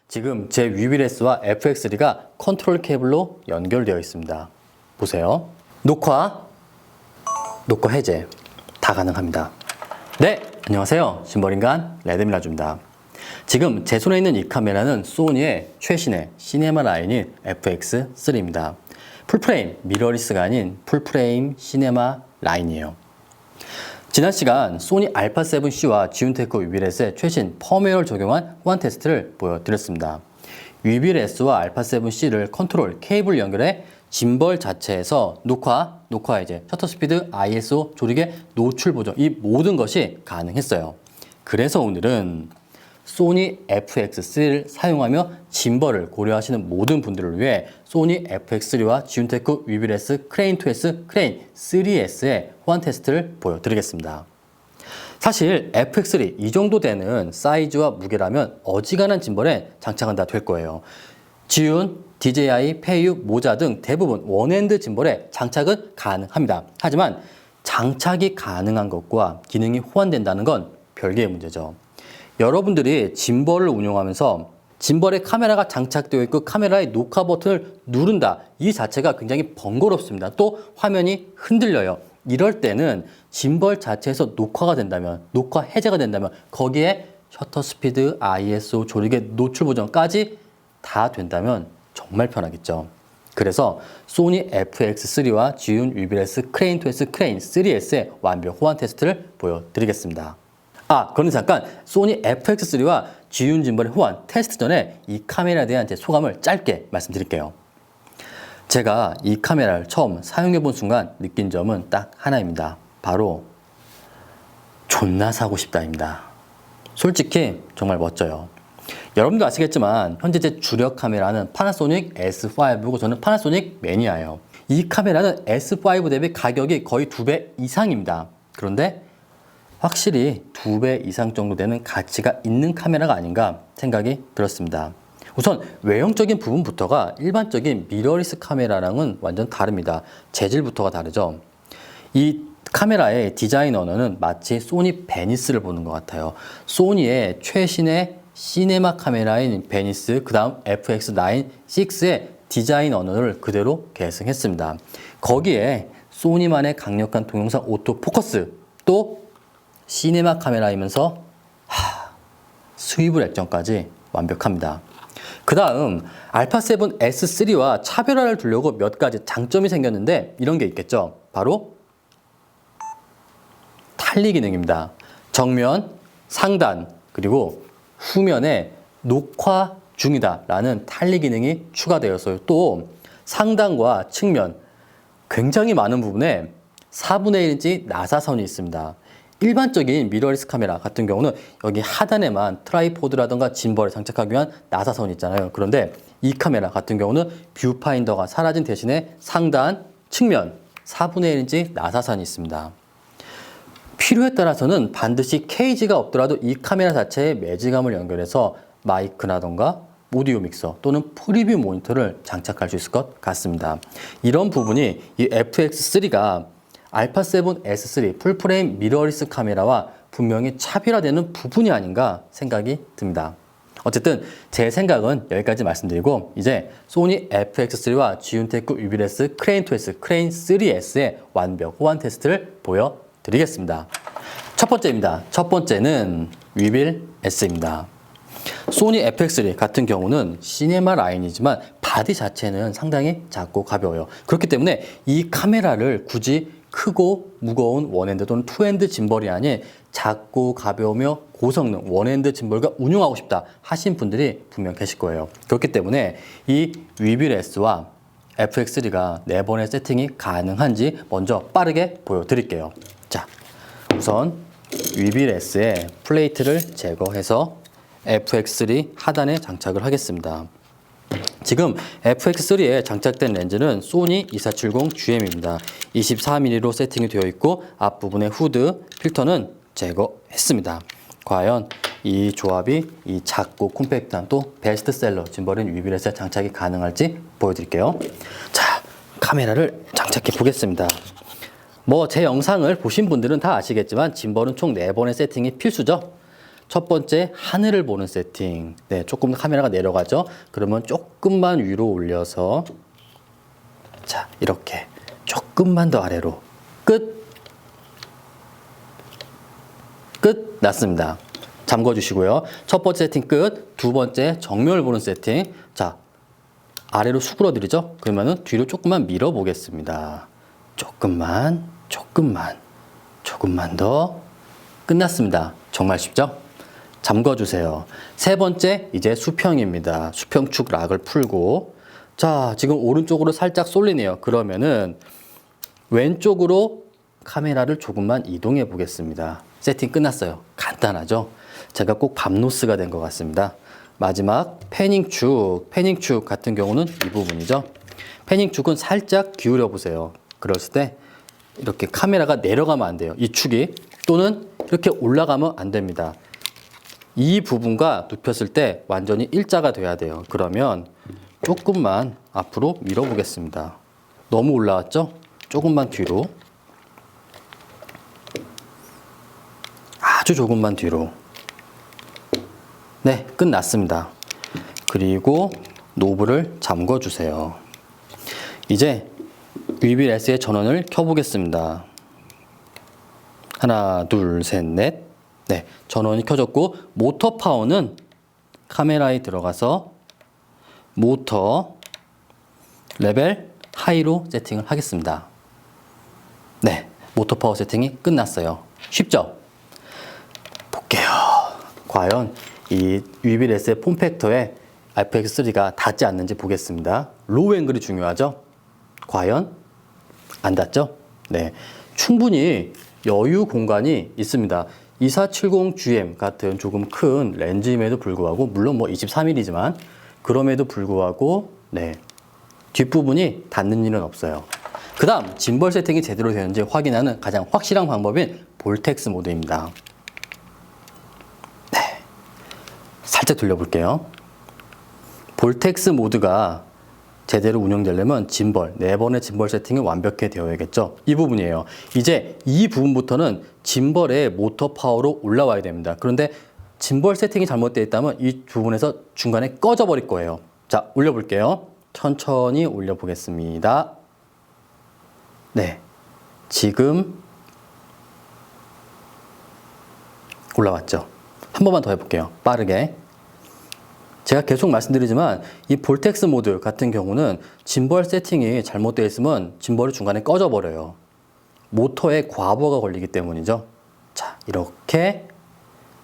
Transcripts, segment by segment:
지금 제 VBLS와 FX3가 컨트롤 케이블로 연결되어 있습니다. 보세요. 녹화 해제 다 가능합니다. 네, 안녕하세요. 심벌인간 레드밀라주입니다. 지금 제 손에 있는 이 카메라는 소니의 최신의 시네마 라인인 FX3입니다. 풀프레임 미러리스가 아닌 풀프레임 시네마 라인이에요. 지난 시간 소니 알파7C와 지윤테크 VBLS의 최신 펌웨어를 적용한 호환 테스트를 보여드렸습니다. VBLS와 알파7C를 컨트롤 케이블 연결해 짐벌 자체에서 녹화 해제, 셔터 스피드, ISO, 조리개, 노출 보정 이 모든 것이 가능했어요. 그래서 오늘은 소니 FX3를 사용하며 짐벌을 고려하시는 모든 분들을 위해 소니 FX3와 지윤테크 VBLS 크레인2S, 크레인3S의 호환 테스트를 보여드리겠습니다. 사실 FX3 이 정도 되는 사이즈와 무게라면 어지간한 짐벌에 장착은 다 될 거예요. 지윤, DJI, 페이유, 모자 등 대부분 원핸드 짐벌에 장착은 가능합니다. 하지만 장착이 가능한 것과 기능이 호환된다는 건 별개의 문제죠. 여러분들이 짐벌을 운용하면서 짐벌에 카메라가 장착되어 있고 카메라의 녹화 버튼을 누른다. 이 자체가 굉장히 번거롭습니다. 또 화면이 흔들려요. 이럴 때는 짐벌 자체에서 녹화가 된다면, 녹화 해제가 된다면 거기에 셔터 스피드, ISO, 조리개, 노출 보정까지 다 된다면 정말 편하겠죠. 그래서 소니 FX3와 지윤 VBLS 크레인2S, 크레인3S의 완벽 호환 테스트를 보여드리겠습니다. 그런데 잠깐 소니 FX3와 지윤 짐벌의 호환 테스트 전에 이 카메라에 대한 제 소감을 짧게 말씀드릴게요. 제가 이 카메라를 처음 사용해 본 순간 느낀 점은 딱 하나입니다. 바로 존나 사고 싶다입니다. 솔직히 정말 멋져요. 여러분도 아시겠지만 현재 제 주력 카메라는 파나소닉 S5고 저는 파나소닉 매니아예요. 이 카메라는 S5 대비 가격이 거의 2배 이상입니다. 그런데 확실히 2배 이상 정도 되는 가치가 있는 카메라가 아닌가 생각이 들었습니다. 우선 외형적인 부분부터가 일반적인 미러리스 카메라랑은 완전 다릅니다. 재질부터가 다르죠. 이 카메라의 디자인 언어는 마치 소니 베니스를 보는 것 같아요. 소니의 최신의 시네마 카메라인 베니스, 그 다음 FX9, 6의 디자인 언어를 그대로 계승했습니다. 거기에 소니만의 강력한 동영상 오토포커스, 또 시네마 카메라이면서 스위블 액정까지 완벽합니다. 그 다음 알파7 S3와 차별화를 두려고 몇 가지 장점이 생겼는데 이런 게 있겠죠. 바로 탈리 기능입니다. 정면, 상단, 그리고 후면에 녹화 중이다 라는 탈리 기능이 추가되어서요. 또 상단과 측면 굉장히 많은 부분에 4분의 1인치 나사선이 있습니다. 일반적인 미러리스 카메라 같은 경우는 여기 하단에만 트라이포드라던가 짐벌에 장착하기 위한 나사선이 있잖아요. 그런데 이 카메라 같은 경우는 뷰파인더가 사라진 대신에 상단, 측면 4분의 1인치 나사선이 있습니다. 필요에 따라서는 반드시 케이지가 없더라도 이 카메라 자체에 매직암을 연결해서 마이크라던가 오디오 믹서 또는 프리뷰 모니터를 장착할 수 있을 것 같습니다. 이런 부분이 이 FX3가 알파7 S3 풀프레임 미러리스 카메라와 분명히 차별화되는 부분이 아닌가 생각이 듭니다. 어쨌든 제 생각은 여기까지 말씀드리고 이제 소니 FX3와 지윤테크 VBLS 크레인2S, 크레인3S의 완벽 호환 테스트를 보여드리겠습니다. 첫 번째입니다. 첫 번째는 VBLS입니다. 소니 FX3 같은 경우는 시네마 라인이지만 바디 자체는 상당히 작고 가벼워요. 그렇기 때문에 이 카메라를 굳이 크고 무거운 원핸드 또는 투핸드 짐벌이 아닌 작고 가벼우며 고성능 원핸드 짐벌과 운용하고 싶다 하신 분들이 분명 계실 거예요. 그렇기 때문에 이 VBLS와 FX3가 4번의 세팅이 가능한지 먼저 빠르게 보여드릴게요. 자, 우선 VBLS의 플레이트를 제거해서 FX3 하단에 장착을 하겠습니다. 지금 FX3에 장착된 렌즈는 소니 2470GM입니다. 24mm로 세팅이 되어 있고 앞부분의 후드, 필터는 제거했습니다. 과연 이 조합이 이 작고 콤팩트한 또 베스트셀러 짐벌인 VBLS에 장착이 가능할지 보여드릴게요. 자, 카메라를 장착해 보겠습니다. 제 영상을 보신 분들은 다 아시겠지만 짐벌은 총 4번의 세팅이 필수죠. 첫 번째 하늘을 보는 세팅. 네, 조금 카메라가 내려가죠. 그러면 조금만 위로 올려서 자, 이렇게 조금만 더 아래로 끝 났습니다. 잠궈 주시고요. 첫 번째 세팅 끝. 두 번째 정면을 보는 세팅. 자, 아래로 수그러드리죠. 그러면은 뒤로 조금만 밀어 보겠습니다. 조금만 더. 끝났습니다. 정말 쉽죠? 잠궈 주세요. 세 번째 이제 수평입니다. 수평축 락을 풀고 자, 지금 오른쪽으로 살짝 쏠리네요. 그러면은 왼쪽으로 카메라를 조금만 이동해 보겠습니다. 세팅 끝났어요. 간단하죠? 제가 꼭 밤노스가 된 것 같습니다. 마지막 패닝축 같은 경우는 이 부분이죠. 패닝축은 살짝 기울여 보세요. 그랬을 때 이렇게 카메라가 내려가면 안 돼요. 이 축이 또는 이렇게 올라가면 안 됩니다. 이 부분과 눕혔을 때 완전히 일자가 돼야 돼요. 그러면 조금만 앞으로 밀어 보겠습니다. 너무 올라왔죠? 조금만 뒤로. 아주 조금만 뒤로. 네, 끝났습니다. 그리고 노브를 잠궈 주세요. 이제 VB-S의 전원을 켜보겠습니다. 하나, 둘, 셋, 넷. 네, 전원이 켜졌고 모터 파워는 카메라에 들어가서 모터 레벨 하이로 세팅을 하겠습니다. 네, 모터 파워 세팅이 끝났어요. 쉽죠? 볼게요. 과연 이 VB-S의 폼팩터에 FX3가 닿지 않는지 보겠습니다. 로우 앵글이 중요하죠? 과연 안 닿죠? 네, 충분히 여유 공간이 있습니다. 2470GM 같은 조금 큰 렌즈임에도 불구하고 물론 뭐 23mm지만 그럼에도 불구하고 네, 뒷부분이 닿는 일은 없어요. 그 다음 짐벌 세팅이 제대로 되는지 확인하는 가장 확실한 방법인 볼텍스 모드입니다. 네, 살짝 돌려볼게요. 볼텍스 모드가 제대로 운영되려면 짐벌, 4번의 짐벌 세팅이 완벽히 되어야겠죠. 이 부분이에요. 이제 이 부분부터는 짐벌의 모터 파워로 올라와야 됩니다. 그런데 짐벌 세팅이 잘못되어 있다면 이 부분에서 중간에 꺼져 버릴 거예요. 자, 올려볼게요. 천천히 올려보겠습니다. 네, 지금 올라왔죠. 한 번만 더 해볼게요. 빠르게. 제가 계속 말씀드리지만 이 볼텍스 모드 같은 경우는 짐벌 세팅이 잘못되어 있으면 짐벌이 중간에 꺼져 버려요. 모터에 과부하가 걸리기 때문이죠. 자, 이렇게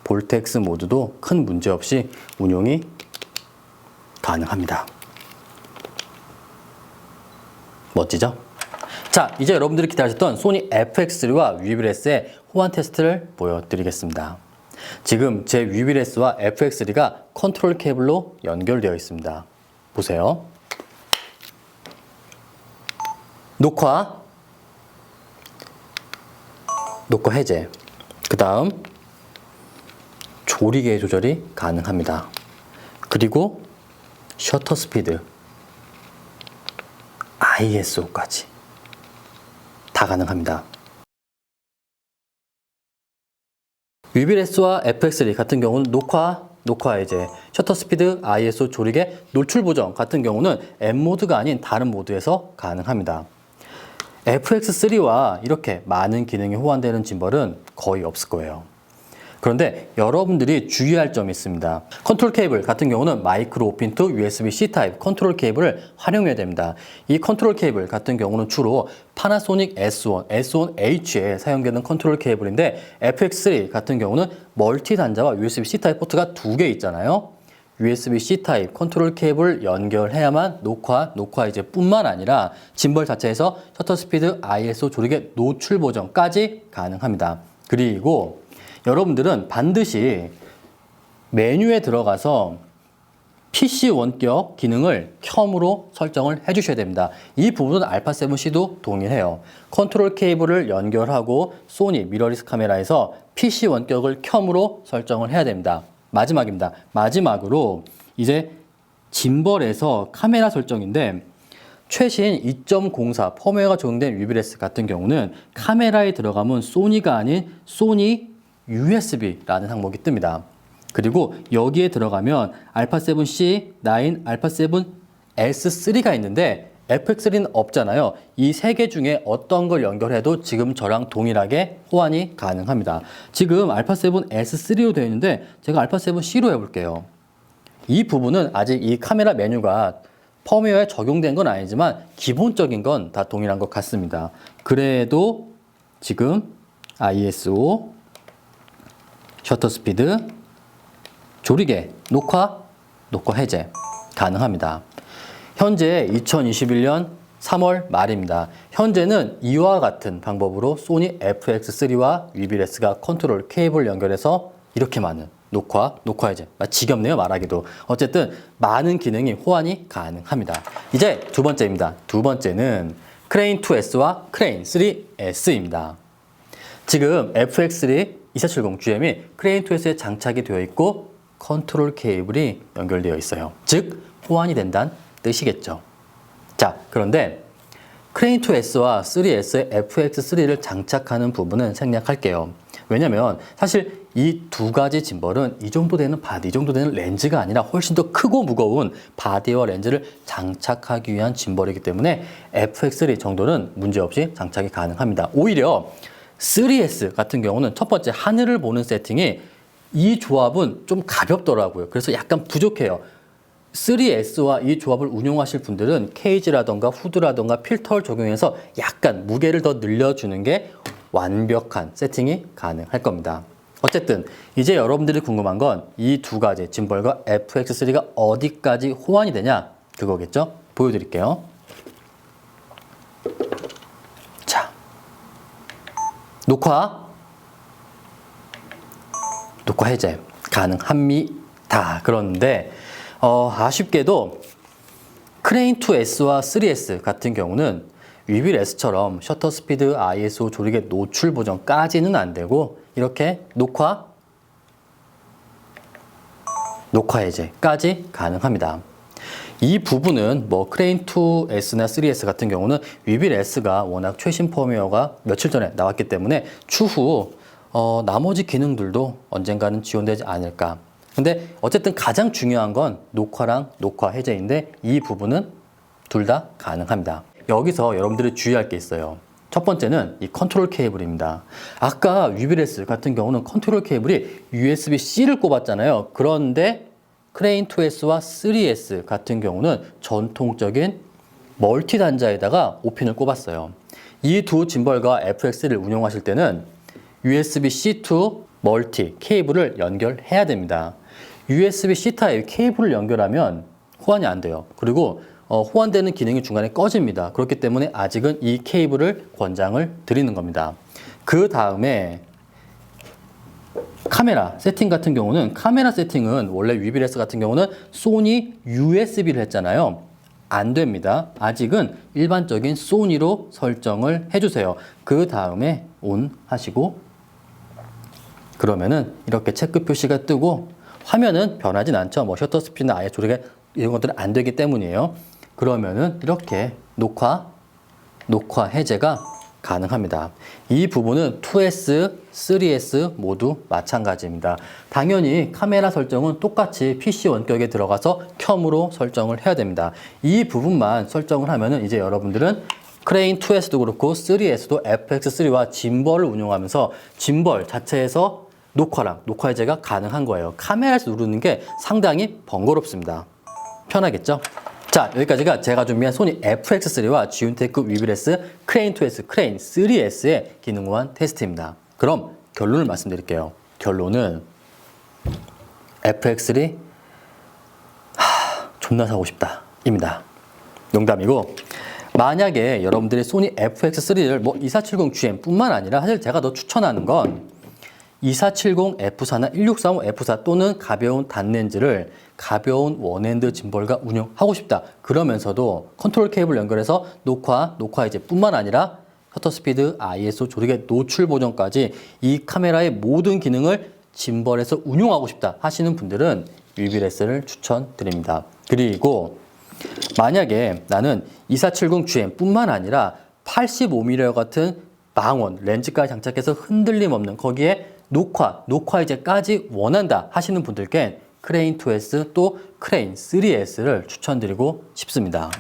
볼텍스 모드도 큰 문제 없이 운용이 가능합니다. 멋지죠? 자, 이제 여러분들이 기다리셨던 소니 FX3와 VB-S의 호환 테스트를 보여드리겠습니다. 지금 제 VB-S와 FX3가 컨트롤 케이블로 연결되어 있습니다. 보세요. 녹화 해제. 그 다음 조리개 조절이 가능합니다. 그리고 셔터 스피드, ISO까지 다 가능합니다. VB-S와 FX3 같은 경우는 녹화 해제, 셔터 스피드, ISO 조리개, 노출 보정 같은 경우는 M 모드가 아닌 다른 모드에서 가능합니다. FX3와 이렇게 많은 기능이 호환되는 짐벌은 거의 없을 거예요. 그런데 여러분들이 주의할 점이 있습니다. 컨트롤 케이블 같은 경우는 마이크로 오핀 투 USB-C 타입 컨트롤 케이블을 활용해야 됩니다. 이 컨트롤 케이블 같은 경우는 주로 파나소닉 S1, S1H에 사용되는 컨트롤 케이블인데 FX3 같은 경우는 멀티 단자와 USB-C 타입 포트가 2개 있잖아요. USB-C 타입 컨트롤 케이블 연결해야만 녹화 해제 뿐만 아니라 짐벌 자체에서 셔터 스피드, ISO 조리개, 노출 보정까지 가능합니다. 그리고 여러분들은 반드시 메뉴에 들어가서 PC 원격 기능을 켬으로 설정을 해주셔야 됩니다. 이 부분은 알파7C도 동일해요. 컨트롤 케이블을 연결하고 소니 미러리스 카메라에서 PC 원격을 켬으로 설정을 해야 됩니다. 마지막입니다. 마지막으로 이제 짐벌에서 카메라 설정인데 최신 2.04 펌웨어가 적용된 VB-S 같은 경우는 카메라에 들어가면 소니가 아닌 소니 USB라는 항목이 뜹니다. 그리고 여기에 들어가면 알파7C, 9, 알파7S3가 있는데 FX3는 없잖아요. 이 세 개 중에 어떤 걸 연결해도 지금 저랑 동일하게 호환이 가능합니다. 지금 알파7S3로 되어 있는데 제가 알파7C로 해볼게요. 이 부분은 아직 이 카메라 메뉴가 펌웨어에 적용된 건 아니지만 기본적인 건 다 동일한 것 같습니다. 그래도 지금 ISO, 셔터 스피드, 조리개, 녹화 해제 가능합니다. 현재 2021년 3월 말입니다. 현재는 이와 같은 방법으로 소니 FX3와 위비레스가 컨트롤 케이블 연결해서 이렇게 많은 녹화 해제. 지겹네요, 말하기도. 어쨌든 많은 기능이 호환이 가능합니다. 이제 두 번째입니다. 두 번째는 크레인2S와 크레인3S입니다. 지금 FX3 2470GM이 크레인2S에 장착이 되어 있고 컨트롤 케이블이 연결되어 있어요. 즉, 호환이 된다는 뜻이겠죠. 자, 그런데 크레인2S와 3S의 FX3를 장착하는 부분은 생략할게요. 왜냐면 사실 이 두 가지 짐벌은 이 정도 되는 바디, 이 정도 되는 렌즈가 아니라 훨씬 더 크고 무거운 바디와 렌즈를 장착하기 위한 짐벌이기 때문에 FX3 정도는 문제없이 장착이 가능합니다. 오히려 3S 같은 경우는 첫 번째 하늘을 보는 세팅이 이 조합은 좀 가볍더라고요. 그래서 약간 부족해요. 3S와 이 조합을 운용하실 분들은 케이지라던가 후드라던가 필터를 적용해서 약간 무게를 더 늘려주는 게 완벽한 세팅이 가능할 겁니다. 어쨌든 이제 여러분들이 궁금한 건 이 두 가지 짐벌과 FX3가 어디까지 호환이 되냐 그거겠죠? 보여드릴게요. 자, 녹화 해제 가능합니다. 그런데 아쉽게도 크레인2S와 3S 같은 경우는 위빌S처럼 셔터 스피드, ISO, 조리개 노출 보정까지는 안 되고 이렇게 녹화 해제까지 가능합니다. 이 부분은 뭐 크레인2S나 3S 같은 경우는 위빌S가 워낙 최신 펌웨어가 며칠 전에 나왔기 때문에 추후 나머지 기능들도 언젠가는 지원되지 않을까. 근데 어쨌든 가장 중요한 건 녹화랑 녹화 해제인데 이 부분은 둘 다 가능합니다. 여기서 여러분들이 주의할 게 있어요. 첫 번째는 이 컨트롤 케이블입니다. 아까 위비레스 같은 경우는 컨트롤 케이블이 USB-C를 꼽았잖아요. 그런데 크레인2S와 3S 같은 경우는 전통적인 멀티 단자에다가 5핀을 꼽았어요. 이 두 짐벌과 FX를 운용하실 때는 USB-C to 멀티 케이블을 연결해야 됩니다. USB-C 타입 케이블을 연결하면 호환이 안 돼요. 그리고 호환되는 기능이 중간에 꺼집니다. 그렇기 때문에 아직은 이 케이블을 권장을 드리는 겁니다. 그 다음에 카메라 세팅 같은 경우는 카메라 세팅은 원래 위비레스 같은 경우는 소니 USB를 했잖아요. 안 됩니다. 아직은 일반적인 소니로 설정을 해주세요. 그 다음에 ON 하시고 그러면은 이렇게 체크 표시가 뜨고 화면은 변하진 않죠. 뭐 셔터 스피드나 아예 조리개 이런 것들은 안 되기 때문이에요. 그러면은 이렇게 녹화 해제가 가능합니다. 이 부분은 2S, 3S 모두 마찬가지입니다. 당연히 카메라 설정은 똑같이 PC 원격에 들어가서 켬으로 설정을 해야 됩니다. 이 부분만 설정을 하면은 이제 여러분들은 크레인2S도 그렇고 3S도 FX3와 짐벌을 운용하면서 짐벌 자체에서 녹화 해제가 가능한 거예요. 카메라에서 누르는 게 상당히 번거롭습니다. 편하겠죠? 자, 여기까지가 제가 준비한 소니 FX3와 지윤테크 위비레스 크레인2S, 크레인3S의 기능 호환 테스트입니다. 그럼 결론을 말씀드릴게요. 결론은 FX3 존나 사고 싶다 입니다. 농담이고 만약에 여러분들이 소니 FX3를 뭐 2470GM 뿐만 아니라 사실 제가 더 추천하는 건 2470F4나 1635F4 또는 가벼운 단렌즈를 가벼운 원핸드 짐벌과 운영하고 싶다. 그러면서도 컨트롤 케이블 연결해서 녹화 해제 뿐만 아니라 셔터 스피드, ISO, 조리개 노출 보정까지 이 카메라의 모든 기능을 짐벌에서 운용하고 싶다 하시는 분들은 위비레스를 추천드립니다. 그리고 만약에 나는 2470GM 뿐만 아니라 85mm 같은 망원 렌즈까지 장착해서 흔들림 없는 거기에 녹화 이제까지 원한다 하시는 분들께 크레인 2S 또 크레인 3S를 추천드리고 싶습니다.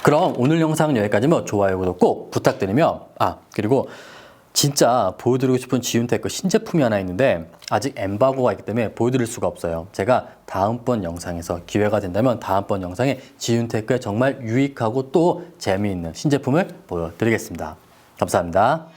그럼 오늘 영상은 여기까지면 좋아요, 구독 꼭 부탁드리며 그리고 진짜 보여드리고 싶은 지윤테크 신제품이 하나 있는데 아직 엠바고가 있기 때문에 보여드릴 수가 없어요. 제가 다음번 영상에서 기회가 된다면 다음번 영상에 지윤테크의 정말 유익하고 또 재미있는 신제품을 보여드리겠습니다. 감사합니다.